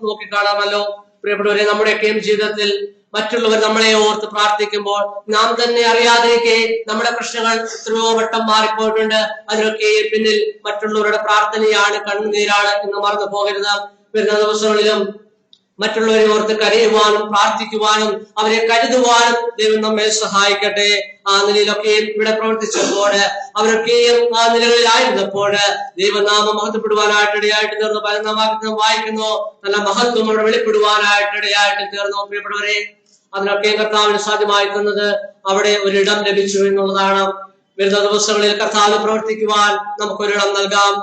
നോക്കിക്കാണാമല്ലോ. പ്രിയപ്പെട്ടവരെ, നമ്മുടെയൊക്കെയും ജീവിതത്തിൽ മറ്റുള്ളവർ നമ്മളെ ഓർത്ത് പ്രാർത്ഥിക്കുമ്പോൾ നാം തന്നെ അറിയാതിരിക്കെ നമ്മുടെ പ്രശ്നങ്ങൾ എത്രയോ വട്ടം മാറിപ്പോയിട്ടുണ്ട്. അതിനൊക്കെ പിന്നിൽ മറ്റുള്ളവരുടെ പ്രാർത്ഥനയാണ്, കണ്ണുനീരാണ് എന്ന് മറന്നു പോകരുത്. വരുന്ന ദിവസങ്ങളിലും മറ്റുള്ളവരെ ഓർത്ത് കരയുവാനും പ്രാർത്ഥിക്കുവാനും അവരെ കരുതുവാനും ദൈവം നമ്മെ സഹായിക്കട്ടെ. ആ നിലയിലൊക്കെയും ഇവിടെ പ്രവർത്തിച്ചപ്പോൾ, അവരൊക്കെയും ആ നിലകളിലായിരുന്നപ്പോൾ ദൈവനാമം മഹത്വപ്പെടുവാനായിട്ട് ഇടയായിട്ട് തീർന്നു. 15-ാം വാക്യത്തിൽ വായിക്കുന്നു, നല്ല മഹത്വം അവിടെ വെളിപ്പെടുവാനായിട്ട് ഇടയായിട്ട് തീർന്നു. പ്രിയപ്പെട്ടവരെ, അതിനൊക്കെ കർത്താവിന് സാധ്യമായി തന്നത് അവിടെ ഒരിടം ലഭിച്ചു എന്നുള്ളതാണ്. വരുന്ന ദിവസങ്ങളിൽ കർത്താവ് പ്രവർത്തിക്കുവാൻ നമുക്കൊരിടം നൽകാം.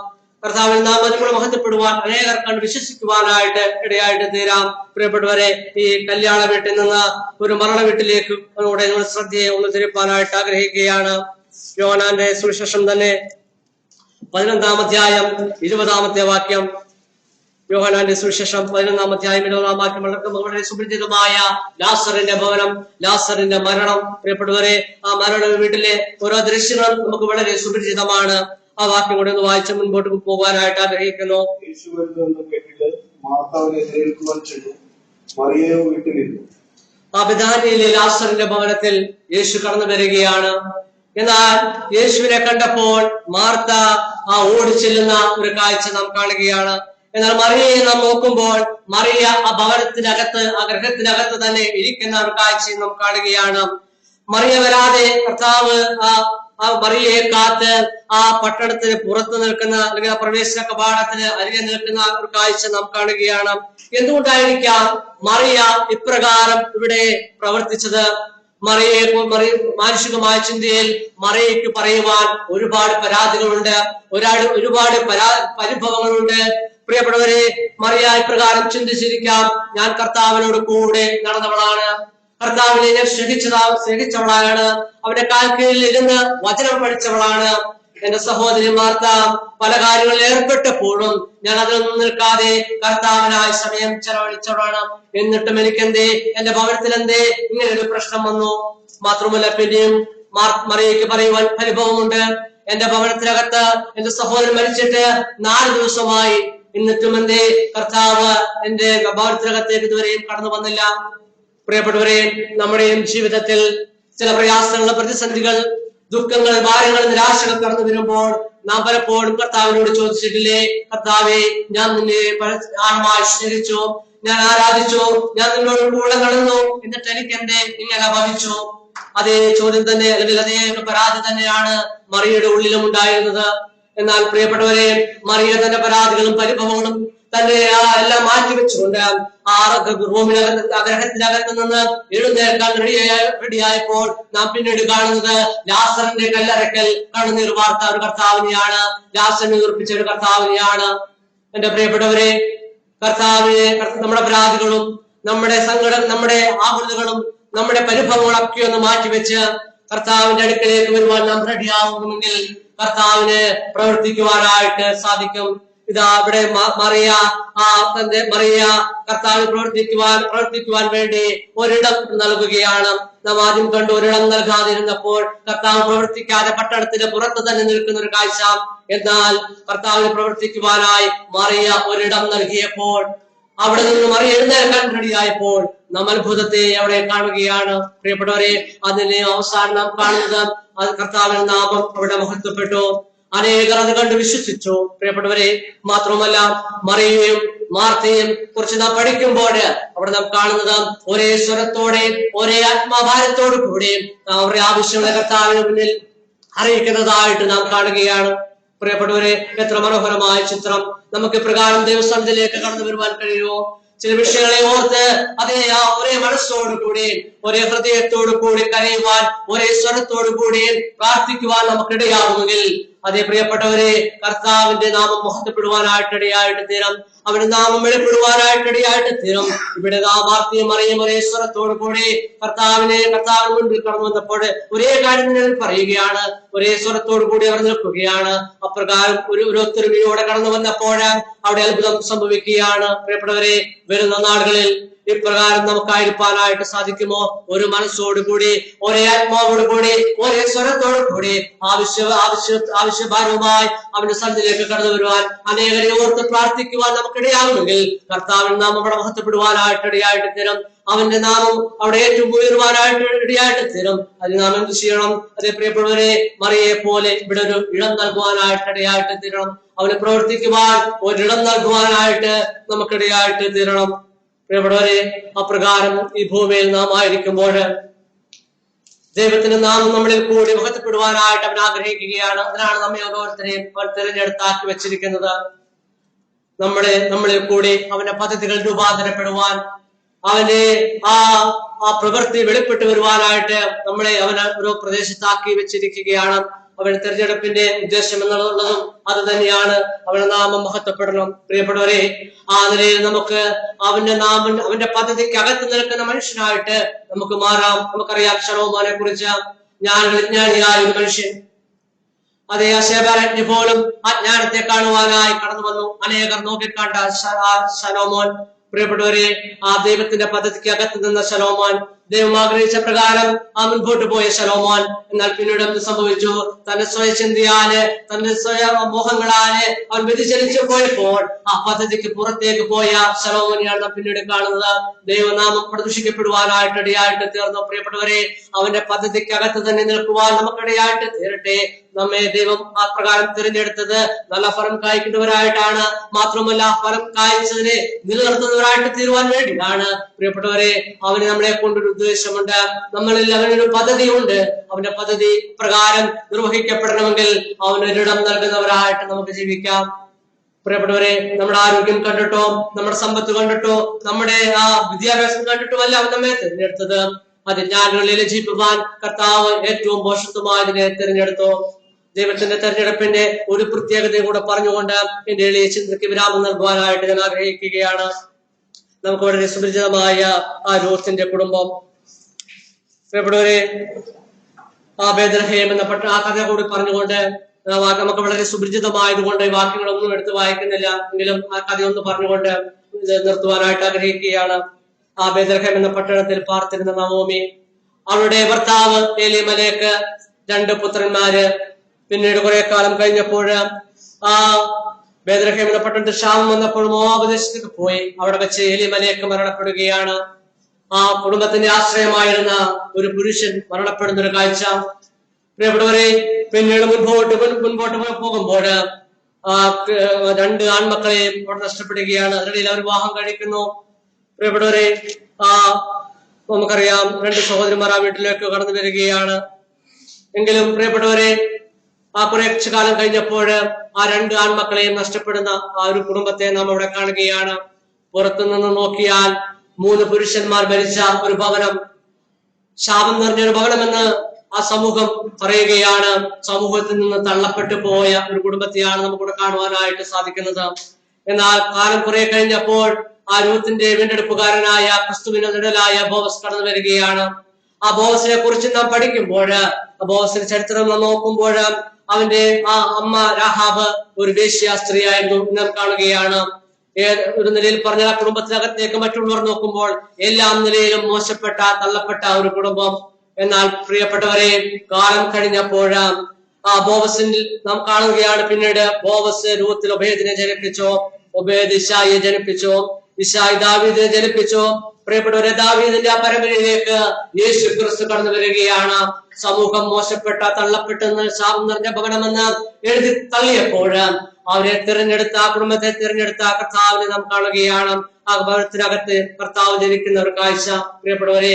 കർത്താവിൽ നാമത്തിൽ മഹത്വപ്പെടുവാൻ അനേകർ കണ്ട് വിശ്വസിക്കുവാനായിട്ട് ഇടയായിട്ട് തീരാം. പ്രിയപ്പെട്ടവരെ, ഈ കല്യാണ വീട്ടിൽ നിന്ന് ഒരു മരണ വീട്ടിലേക്ക് നമ്മൾ ശ്രദ്ധയെ ഒന്ന് തിരിപ്പാനായിട്ട് ആഗ്രഹിക്കുകയാണ്. യോഹന്നാന്റെ സുവിശേഷം തന്നെ 15-ാം അധ്യായം 20-ാമത്തെ വാക്യം. യോഹന്നാന്റെ സുവിശേഷം 15-ാം അധ്യായം 20-ാം വാക്യം വളരെ സുപരിചിതമായ ലാസറിന്റെ ഭവനം, ലാസറിന്റെ മരണം. പ്രിയപ്പെട്ടവരെ, ആ മരണ വീട്ടിലെ ഓരോ ദൃശ്യങ്ങളും നമുക്ക് വളരെ സുപരിചിതമാണ്. ആ വാക്യം കൂടെ ഒന്ന് വായിച്ച് മുൻപോട്ട് പോകാനായിട്ട് ആഗ്രഹിക്കുന്നു. ആ ബെഥാനിയിലെ ലാസറിന്റെ ഭവനത്തിൽ യേശു കടന്നു വരികയാണ്. എന്നാൽ യേശുവിനെ കണ്ടപ്പോൾ മാർത്ത ആ ഓടിച്ചെല്ലുന്ന ഒരു കാഴ്ച നാം കാണുകയാണ്. എന്നാൽ മറിയയെ നാം നോക്കുമ്പോൾ മറിയ ആ ഭവനത്തിനകത്ത്, ആ ഗൃഹത്തിനകത്ത് തന്നെ ഇരിക്കുന്ന ഒരു കാഴ്ചയും നാം കാണുകയാണ്. മറിയ വരാതെ കർത്താവ് ആ മറിയയെ കാത്ത് ആ പട്ടണത്തിന് പുറത്ത് നിൽക്കുന്ന, അല്ലെങ്കിൽ ആ പ്രവേശന കവാടത്തിന് അരികെ നിൽക്കുന്ന ഒരു കാഴ്ച നാം കാണുകയാണ്. എന്തുകൊണ്ടായിരിക്കാം മറിയ ഇപ്രകാരം ഇവിടെ പ്രവർത്തിച്ചത്? മാനുഷികമായ ചിന്തയിൽ മറിയയ്ക്ക് പറയുവാൻ ഒരുപാട് പരാതികളുണ്ട്, ഒരുപാട് പരിഭവങ്ങളുണ്ട്. പ്രിയപ്പെട്ടവരെ, മറിയ ഇപ്രകാരം ചിന്തിച്ചിരിക്കാം, ഞാൻ കർത്താവിനോട് കൂടെ നടന്നവളാണ്, കർത്താവിനെ ഞാൻ സ്നേഹിച്ചവളാണ്, അവന്റെ കാൽക്കീഴിൽ ഇരുന്ന് വചനം പഠിച്ചവളാണ്. എന്റെ സഹോദരി മാർത്ത പല കാര്യങ്ങളിൽ ഏർപ്പെട്ടപ്പോഴും ഞാൻ അതിലൊന്നും നിൽക്കാതെ കർത്താവിനായി സമയം ചെലവഴിച്ചവളാണ്. എന്നിട്ടും എനിക്കെന്തേ, എന്റെ ഭവനത്തിൽ എന്തേ ഇങ്ങനെ ഒരു പ്രശ്നം വന്നു? മാത്രമല്ല, പിന്നെയും മറിയയ്ക്ക് പറയുവാൻ പരിഭവമുണ്ട്. എന്റെ ഭവനത്തിനകത്ത് എന്റെ സഹോദരൻ മരിച്ചിട്ട് 4 ദിവസമായി, എന്നിട്ടും എന്തേ കർത്താവ് എന്റെ ഭവനത്തിനകത്തേക്ക് ഇതുവരെയും കടന്നു വന്നില്ല? പ്രിയപ്പെട്ടവരെ, നമ്മുടെയും ജീവിതത്തിൽ ചില പ്രയാസങ്ങൾ, പ്രതിസന്ധികൾ, ദുഃഖങ്ങൾ, ഭാരങ്ങൾ, നിരാശകൾ കടന്നു വരുമ്പോൾ നാം പലപ്പോഴും കർത്താവിനോട് ചോദിച്ചിട്ടില്ലേ, കർത്താവെ, ഞാൻ നിന്നെ ആഴമായി സ്നേഹിച്ചു, ഞാൻ ആരാധിച്ചു, ഞാൻ നിന്നോട് കൂടെ നടന്നു, എന്നിട്ട് എനിക്ക് എന്തേ ഇങ്ങനെ ഭവിച്ചു? അതേ ചോദ്യം തന്നെ, അല്ലെങ്കിൽ അതേ പരാതി തന്നെയാണ് മറിയയുടെ ഉള്ളിലും ഉണ്ടായിരുന്നത്. എന്നാൽ പ്രിയപ്പെട്ടവരെ, മറിയ തന്റെ പരാതികളും പരിഭവങ്ങളും തന്നെ എല്ലാം മാറ്റിവെച്ചുകൊണ്ട് ഗ്രഹത്തിനകത്ത് നിന്ന് എഴുന്നേൽക്കാൻ റെഡിയായപ്പോൾ നാം പിന്നീട് കാണുന്നത് ലാസറിന്റെ കല്ലറക്കൽ കണ്ണുനീർ വാർത്ത ഒരു കർത്താവിനെയാണ്, ലാസറിനെ ഉറപ്പിച്ച ഒരു കർത്താവിനെയാണ്. എന്റെ പ്രിയപ്പെട്ടവരെ, കർത്താവിനെ നമ്മുടെ പരാതികളും, നമ്മുടെ സങ്കടം, നമ്മുടെ ആകുലതകളും, നമ്മുടെ പരിഭവങ്ങളൊക്കെ ഒന്ന് മാറ്റിവെച്ച് കർത്താവിന്റെ അടുക്കലേക്ക് വരുവാൻ നാം റെഡിയാവുമെങ്കിൽ കർത്താവിന് പ്രവർത്തിക്കുവാനായിട്ട് സാധിക്കും. ഇതാ ഇവിടെ മറിയ കർത്താവ് പ്രവർത്തിക്കുവാൻ വേണ്ടി ഒരിടം നൽകുകയാണ്. നാം ആദ്യം കണ്ടു, ഒരിടം നൽകാതിരുന്നപ്പോൾ കർത്താവ് പ്രവർത്തിക്കാതെ പട്ടണത്തിന്റെ പുറത്ത് തന്നെ നിൽക്കുന്ന ഒരു കാഴ്ച. എന്നാൽ കർത്താവിന് പ്രവർത്തിക്കുവാനായി മറിയ ഒരിടം നൽകിയപ്പോൾ, അവിടെ നിന്ന് മറിയ എഴുന്നേൽക്കാൻ റെഡിയായപ്പോൾ നാം അത്ഭുതത്തെ അവിടെ കാണുകയാണ്. പ്രിയപ്പെട്ടവരെ, അതിന് അവസാനം നാം കാണുന്നത് അത് കർത്താവിന്റെ നാമം അവിടെ മഹത്വപ്പെട്ടു. അനേകർ അത് കണ്ട് വിശ്വസിച്ചു. പ്രിയപ്പെട്ടവരെ, മാത്രമല്ല മറിയയും മാർത്തയും കുറിച്ച് നാം പഠിക്കുമ്പോൾ അവിടെ നാം കാണുന്നത് ഒരേ സ്വരത്തോടെ ഒരേ ആത്മാഭാരത്തോടു കൂടി അവരുടെ ആവശ്യമുള്ള കർത്താവിന് മുന്നിൽ അറിയിക്കുന്നതായിട്ട് നാം കാണുകയാണ്. പ്രിയപ്പെട്ടവരെ, എത്ര മനോഹരമായ ചിത്രം! നമുക്ക് പ്രകാരം ദൈവസ്ഥാനത്തിലേക്ക് കടന്നു വരുവാൻ കഴിയുമോ? ചില വിഷയങ്ങളെ ഓർത്ത് ഒരേ മനസ്സോടു കൂടി ഒരേ ഹൃദയത്തോടു കൂടി കരയുവാൻ, ഒരേ സ്വരത്തോടു കൂടി പ്രാർത്ഥിക്കുവാൻ നമുക്കിടയാകുമെങ്കിൽ അതേ പ്രിയപ്പെട്ടവരെ, കർത്താവിന്റെ നാമം മഹത്വപ്പെടുവാനായിട്ടിടയായിട്ട് തീരും. അവന്റെ നാമം വെളിപ്പെടുവാനായിട്ടിടയായിട്ട് തീരും. ഇവിടെ മാർത്തയും മറിയയും ഒരേ സ്വരത്തോടു കൂടി കർത്താവിന് മുൻപിൽ കടന്നു വന്നപ്പോൾ ഒരേ കാര്യം പറയുകയാണ്. ഒരേ സ്വരത്തോടു കൂടി അവർ നിൽക്കുകയാണ്. അപ്രകാരം ഒരു ഒത്തൊരുമയോടെ കടന്നു വന്നപ്പോൾ അവിടെ അത്ഭുതം സംഭവിക്കുകയാണ്. പ്രിയപ്പെട്ടവരെ, വരുന്ന നാളുകളിൽ ഇപ്രകാരം നമുക്കായിരിക്കാനായിട്ട് സാധിക്കുമോ? ഒരു മനസ്സോടുകൂടി, ഒരേ ആത്മാവോടുകൂടി, ഒരേ സ്വരത്തോടു കൂടി ആവശ്യഭാരവുമായി അവന്റെ സന്നിധിയിലേക്ക് കടന്നു വരുവാൻ, അനേകരെ ഓർത്ത് പ്രാർത്ഥിക്കുവാൻ നമുക്കിടയാകുമെങ്കിൽ കർത്താവിന്റെ നാമം അവിടെ മഹത്വപ്പെടുവാനായിട്ട് ഇടയായിട്ട് തീരും. അവന്റെ നാമം അവിടെ ഏറ്റവും ഉയരുവാനായിട്ട് ഇടയായിട്ട് തീരും. അതിന് നാം എന്ത് ചെയ്യണം? അതേ പ്രിയപ്പെട്ടവരെ, മറിയെ പോലെ ഇവിടെ ഒരു ഇടം നൽകുവാനായിട്ട് ഇടയായിട്ട് തീരണം. അവന് പ്രവർത്തിക്കുവാൻ ഒരിടം നൽകുവാനായിട്ട് നമുക്കിടയായിട്ട് തീരണം. പ്രിയപ്പെട്ടവരെ, അപ്രകാരം ഈ ഭൂമിയിൽ നാം ആയിരിക്കുമ്പോൾ ദൈവത്തിന്റെ നാമം നമ്മളിൽ കൂടി മഹത്വപ്പെടുവാനായിട്ട് അവൻ ആഗ്രഹിക്കുകയാണ്. അതിനാണ് നമ്മെ ഓരോരുത്തരെയും അവൻ തിരഞ്ഞെടുത്താക്കി വെച്ചിരിക്കുന്നത്. നമ്മളിൽ കൂടി അവന്റെ പദ്ധതികൾ രൂപാന്തരപ്പെടുവാൻ, അവന്റെ ആ പ്രവൃത്തി വെളിപ്പെട്ടു വരുവാനായിട്ട് അവന് ഒരു പ്രദേശത്താക്കി വെച്ചിരിക്കുകയാണ്. അവന്റെ തെരഞ്ഞെടുപ്പിന്റെ ഉദ്ദേശം എന്നുള്ളതും അത് തന്നെയാണ്. അവന്റെ നാമം മഹത്വപ്പെടണം. പ്രിയപ്പെട്ടവരെ, ആ നിലയിൽ നമുക്ക് അവന്റെ പദ്ധതിക്ക് അകത്ത് നിൽക്കുന്ന മനുഷ്യനായിട്ട് നമുക്ക് മാറാം. നമുക്കറിയാം ശലോമോനെ കുറിച്ച്. ജ്ഞാനിയായ ഒരു മനുഷ്യൻ, അതേ ശേബാരാജ്ഞി പോലും ആ ജ്ഞാനത്തെ കാണുവാനായി കടന്നു വന്നു. അനേകർ നോക്കിക്കണ്ട ശലോമോൻ. പ്രിയപ്പെട്ടവരെ, ആ ദൈവത്തിന്റെ പദ്ധതിക്ക് അകത്ത് നിന്ന ശലോമോൻ, ദൈവം ആഗ്രഹിച്ച പ്രകാരം ആ മുൻപോട്ട് പോയ ശലോമോൻ. എന്നാൽ പിന്നീട് എന്ത് സംഭവിച്ചു? തന്റെ സ്വയചിന്തയാല്, തന്റെ സ്വയം മോഹങ്ങളാല് അവൻ വ്യതിചലിച്ചു പോയപ്പോൾ ആ പദ്ധതിക്ക് പുറത്തേക്ക് പോയ ശലോമോനെയാണ് നാം പിന്നീട് കാണുന്നത്. ദൈവനാമം പ്രദൂഷിക്കപ്പെടുവാനായിട്ട് ഇടയായിട്ട് തീർന്നു. പ്രിയപ്പെട്ടവരെ, അവന്റെ പദ്ധതിക്ക് അകത്ത് തന്നെ നിൽക്കുവാൻ നമുക്കിടയായിട്ട് തീരട്ടെ. നമ്മെ ദൈവം ആ പ്രകാരം തിരഞ്ഞെടുത്തത് നല്ല ഫലം കായ്ക്കുന്നവരായിട്ടാണ്. മാത്രമല്ല, ഫലം കായ്ച്ചതിനെ നിലനിർത്തുന്നവരായിട്ട് തീരുവാൻ വേണ്ടിയാണ്. പ്രിയപ്പെട്ടവരെ, അവന് നമ്മളെ കൊണ്ടൊരു ഉദ്ദേശമുണ്ട്. നമ്മളിൽ അവനൊരു പദ്ധതിയുണ്ട്. അവന്റെ പദ്ധതി പ്രകാരം നിർവഹിക്കപ്പെടണമെങ്കിൽ അവനൊരിടം നൽകുന്നവരായിട്ട് നമുക്ക് ജീവിക്കാം. പ്രിയപ്പെട്ടവരെ, നമ്മുടെ ആരോഗ്യം കണ്ടിട്ടോ, നമ്മുടെ സമ്പത്ത് കണ്ടിട്ടോ, നമ്മുടെ ആ വിദ്യാഭ്യാസം കണ്ടിട്ടുമല്ല അവൻ നമ്മെ തിരഞ്ഞെടുത്തത്. അത് ജ്ഞാനികളിൽ ജീവിക്കുവാൻ കർത്താവ് ഏറ്റവും പോഷത്വമായതിനെ തിരഞ്ഞെടുത്തു. ദൈവത്തിന്റെ തെരഞ്ഞെടുപ്പിന്റെ ഒരു പ്രത്യേകതയും കൂടെ പറഞ്ഞുകൊണ്ട് എന്റെ എളിയ ചിന്തയ്ക്ക് വിരാമം നൽകുവാനായിട്ട് ഞാൻ ആഗ്രഹിക്കുകയാണ്. നമുക്ക് വളരെ സുപരിചിതമായ ആ രൂത്തിന്റെ കുടുംബം. പ്രിയപ്പെട്ടവരെ, ആ ബേത്ലഹേം എന്ന ആ കഥ കൂടി പറഞ്ഞുകൊണ്ട് നമുക്ക് വളരെ സുപരിചിതമായതുകൊണ്ട് വാക്യങ്ങളൊന്നും എടുത്ത് വായിക്കുന്നില്ല. എങ്കിലും ആ കഥയൊന്ന് പറഞ്ഞുകൊണ്ട് നിർത്തുവാനായിട്ട് ആഗ്രഹിക്കുകയാണ്. ആ ബേത്ലഹേം എന്ന പട്ടണത്തിൽ പാർത്തിരുന്ന നവോമി, അവളുടെ ഭർത്താവ് എലീമലേക്ക് 2 പുത്രന്മാര്. പിന്നീട് കുറെ കാലം കഴിഞ്ഞപ്പോൾ ആ ബേത്ലഹേം എന്ന പട്ടണത്തിൽ ക്ഷാമം വന്നപ്പോൾ മോവാബ് ദേശത്തേക്ക് പോയി. അവിടെ വെച്ച് എലീമലേക്ക് മരണപ്പെടുകയാണ്. ആ കുടുംബത്തിന്റെ ആശ്രയമായിരുന്ന ഒരു പുരുഷൻ മരണപ്പെടുന്ന ഒരു കാഴ്ച. പ്രിയപ്പെട്ടവരെ, പിന്നീട് മുൻപോട്ട് പോകുമ്പോൾ 2 ആൺമക്കളെയും അവിടെ നഷ്ടപ്പെടുകയാണ്. അതിനിടയിൽ അവർ വിവാഹം കഴിക്കുന്നു. പ്രിയപ്പെട്ടവരെ, നമുക്കറിയാം 2 സഹോദരന്മാർ ആ വീട്ടിലേക്ക് കടന്നു വരികയാണ്. എങ്കിലും പ്രിയപ്പെട്ടവരെ, ആ കുറെ കാലം കഴിഞ്ഞപ്പോൾ ആ 2 ആൺമക്കളെയും നഷ്ടപ്പെടുന്ന ആ ഒരു കുടുംബത്തെ നാം അവിടെ കാണുകയാണ്. പുറത്തുനിന്ന് നോക്കിയാൽ 3 പുരുഷന്മാർ ഭരിച്ച ഒരു ഭവനം, ശാപം നിറഞ്ഞൊരു ഭവനമെന്ന് ആ സമൂഹം പറയുകയാണ്. സമൂഹത്തിൽ നിന്ന് തള്ളപ്പെട്ടു പോയ ഒരു കുടുംബത്തെയാണ് നമുക്കിവിടെ കാണുവാനായിട്ട് സാധിക്കുന്നത്. എന്നാൽ കാലം കുറെ കഴിഞ്ഞപ്പോൾ ആ രൂത്തിന്റെ വീണ്ടെടുപ്പുകാരനായ ക്രിസ്തുവിന്റെ നിഴലായ ബോവസ് കടന്നു വരികയാണ്. ആ ബോവസിനെ കുറിച്ച് നാം പഠിക്കുമ്പോൾ, ആ ബോവസിന്റെ ചരിത്രം നാം നോക്കുമ്പോൾ അവന്റെ ആ അമ്മ രാഹാബ് ഒരു വേശ്യ സ്ത്രീയായിരുന്നു എന്ന് കാണുകയാണ്. ഒരു നിലയിൽ പറഞ്ഞ ആ കുടുംബത്തിനകത്തേക്ക് മറ്റുള്ളവർ നോക്കുമ്പോൾ എല്ലാ നിലയിലും മോശപ്പെട്ട തള്ളപ്പെട്ട ഒരു കുടുംബം. എന്നാൽ പ്രിയപ്പെട്ടവരെ, കാലം കഴിഞ്ഞപ്പോൾ ആ ബോവസിൽ നാം കാണുകയാണ്. പിന്നീട് ബോവസ് രൂത്തിൽ ഒബേദിനെ ജനിപ്പിച്ചു, ഒബേദ് ഇശായിയെ ജനിപ്പിച്ചു, ഇശായി ദാവീദിനെ ജനിപ്പിച്ചു. പ്രിയപ്പെട്ടവരെ, ദാവീദിന്റെ ആ പരമ്പരയിലേക്ക് യേശു ക്രിസ്തു കടന്നു വരികയാണ്. സമൂഹം മോശപ്പെട്ട തള്ളപ്പെട്ടെന്ന് ശാപം നിറഞ്ഞ ഭവനമെന്ന് എഴുതി തള്ളിയപ്പോൾ അവരെ തിരഞ്ഞെടുത്ത, ആ കുടുംബത്തെ തിരഞ്ഞെടുത്ത കർത്താവിനെ നാം കാണുകയാണ്. ആ ഭവനത്തിനകത്ത് കർത്താവ് ജനിക്കുന്ന ഒരു കാഴ്ച. പ്രിയപ്പെട്ടവരെ,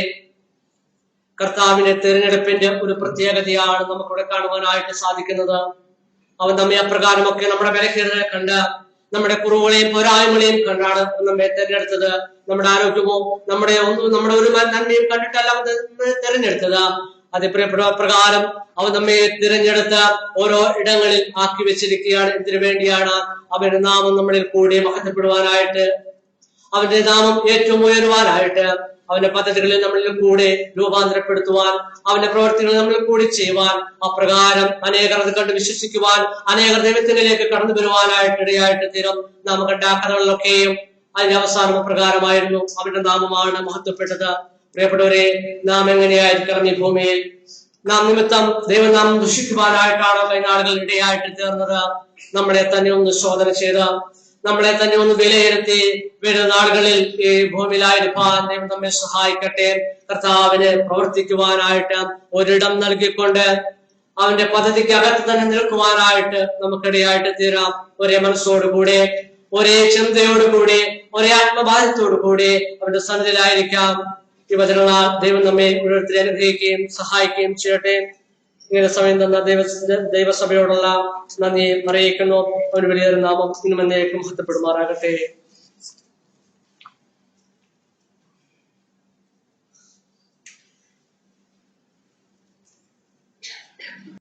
കർത്താവിന്റെ തിരഞ്ഞെടുപ്പിന്റെ ഒരു പ്രത്യേകതയാണ് നമുക്കിവിടെ കാണുവാനായിട്ട് സാധിക്കുന്നത്. അവൻ നമ്മെ അപ്രകാരമൊക്കെ നമ്മുടെ ബലഹീനതയെ കണ്ട്, നമ്മുടെ കുറവുകളെയും പോരായ്മകളെയും കണ്ടാണ് നമ്മെ തിരഞ്ഞെടുത്തത്. നമ്മുടെ ആരോഗ്യമോ നമ്മുടെ ഒരു നന്മയും കണ്ടിട്ടല്ല അവൻ തിരഞ്ഞെടുത്തത്. അത് പ്രിയപ്പെട്ട പ്രകാരം അവൻ നമ്മെ തിരഞ്ഞെടുത്ത് ഓരോ ഇടങ്ങളിൽ ആക്കി വെച്ചിരിക്കുകയാണ്. എന്തിനു വേണ്ടിയാണ്? അവന്റെ നാമം നമ്മളിൽ കൂടി മഹത്വപ്പെടുവാനായിട്ട്, അവന്റെ നാമം ഏറ്റവും ഉയരുവാനായിട്ട്, അവന്റെ പദ്ധതികളിൽ നമ്മളിൽ കൂടെ രൂപാന്തരപ്പെടുത്തുവാൻ, അവന്റെ പ്രവർത്തികൾ നമ്മളിൽ കൂടി ചെയ്യുവാൻ, അപ്രകാരം അനേകർ അത് കണ്ട് വിശ്വസിക്കുവാൻ, അനേകർ ദൈവത്തിലേക്ക് കടന്നു വരുവാനായിട്ട് ഇടയായിട്ട് തീരും. നാം കണ്ട കഥകളിലൊക്കെയും അതിന്റെ അവസാനം പ്രകാരമായിരുന്നു. അവന്റെ നാമമാണ് മഹത്വപ്പെട്ടത്. പ്രിയപ്പെട്ടവരെ, നാം എങ്ങനെയായിരിക്കണം ഈ ഭൂമിയിൽ? നാം നിമിത്തം ദൈവനാമം ദുഷിക്കുവാനായിട്ടാണ് കഴിഞ്ഞാളുകൾ ഇടയായിട്ട് തീർന്നത്. നമ്മളെ തന്നെ ഒന്ന് ശോധന ചെയ്ത്, നമ്മളെ തന്നെ ഒന്ന് വിലയിരുത്തി, വരുന്ന നാളുകളിൽ ഈ ഭൂമിയിലായിരിക്കാൻ ദൈവം നമ്മെ സഹായിക്കട്ടെ. കർത്താവിന് പ്രവർത്തിക്കുവാനായിട്ട് ഒരിടം നൽകിക്കൊണ്ട് അവന്റെ പദ്ധതിക്ക് അകത്ത് തന്നെ നിൽക്കുവാനായിട്ട് നമുക്കിടയായിട്ട് തീരാം. ഒരേ മനസ്സോടുകൂടെ, ഒരേ ചിന്തയോടുകൂടി, ഒരേ ആത്മബാധ്യത്തോടുകൂടി അവന്റെ സന്നിധിയിലായിരിക്കാം. ഈ വചനങ്ങളാൽ ദൈവം നമ്മെ ഓരോരുത്തരെ അനുഗ്രഹിക്കുകയും സഹായിക്കുകയും ചെയ്യട്ടെ. ഇങ്ങനെ സമയം തന്ന ദൈവസഭയോടുള്ള നന്ദി അറിയിക്കുന്നു. അവന് വലിയൊരു നാമം ഇന്നും എന്നേക്കും മഹത്വപ്പെടുമാറാകട്ടെ.